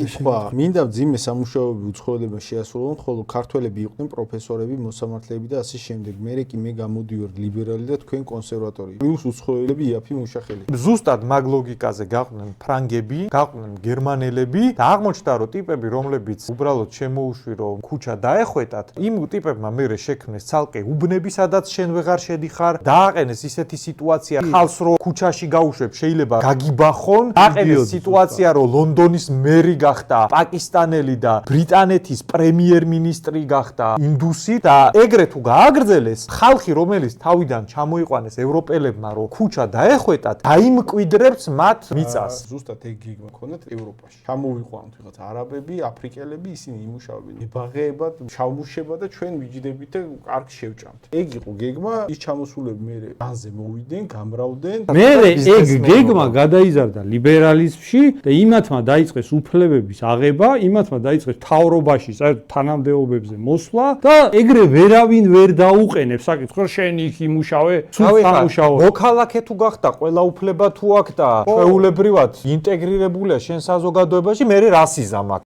კითხვა. მინდა ძიმე სამუშაოები უცხოელებმა შეასრულონ, ხოლო ქართველები იყვნენ პროფესორები, მოსამართლეები და ასე შემდეგ. მე გამოდივარ ლიბერალი და თქვენ კონსერვატორი. პლუს უცხოელები იაფი მუშახელი. ზუსტად მაგ ლოგიკაზე გაყვნენ ფრანგები, გაყვნენ გერმანელები და აღმოჩნდა რომ ტიპები რომლებიც უბრალოდ შემოუშვირო ქუჩა დაეხვეტათ, იმ ტიპებმა მერე შექმნეს ცალკე უბნები, სადაც შენ ვეღარ შედიხარ, დააყენეს ისეთი სიტუაცია, ხალხს რომ ქუჩაში გაუშვებ შეიძლება გაგიბახონ, დააყენეს სიტუაცია რომ ლონდონის მერი გახდა პაკისტანელი და ბრიტანეთის პრემიერ-მინისტრი გახდა ინდუსი და ეგრე თუ გააგრძელეს, ხალხი რომელიც თავიდან ჩამოიყვანეს ევროპელებმა რომ ქუჩა დაეხვეტათ, დაიმკვიდრებს მათ მიწას. ზუსტად ეგ გეგმა ქონდათ ევროპაში. ჩამოვიყვანთ ვიღაც არაბები, აფრიკელები, ისინი იმუშავებენ. ბაღეებად, ჩამუშება და ჩვენ ვიჯდებით და კარგ შევჭამთ. ეგ იყო გეგმა, ის ჩამოსულები მერე განზე მოვიდნენ, გამრავდნენ. მერე ეგ გეგმა გადაიზარდა ლიბერალიზმში და იმათმა დაიწყეს უფლებების აღება, იმათმა დაიწყეს მთავრობაში თანამდებობებზე მოსვლა და ეგრე ვერავინ ვერ დაუყენებს საკითხს, რომ შენ იქ იმუშავე, სულ სამუშაო. მოქალაქე თუ გახდა, ყველა უფლება თუ აქვს და ჩვეულებრივად ინტეგრირებულია შენ საზოგადოებაში, მერე რასიზმ აქვს.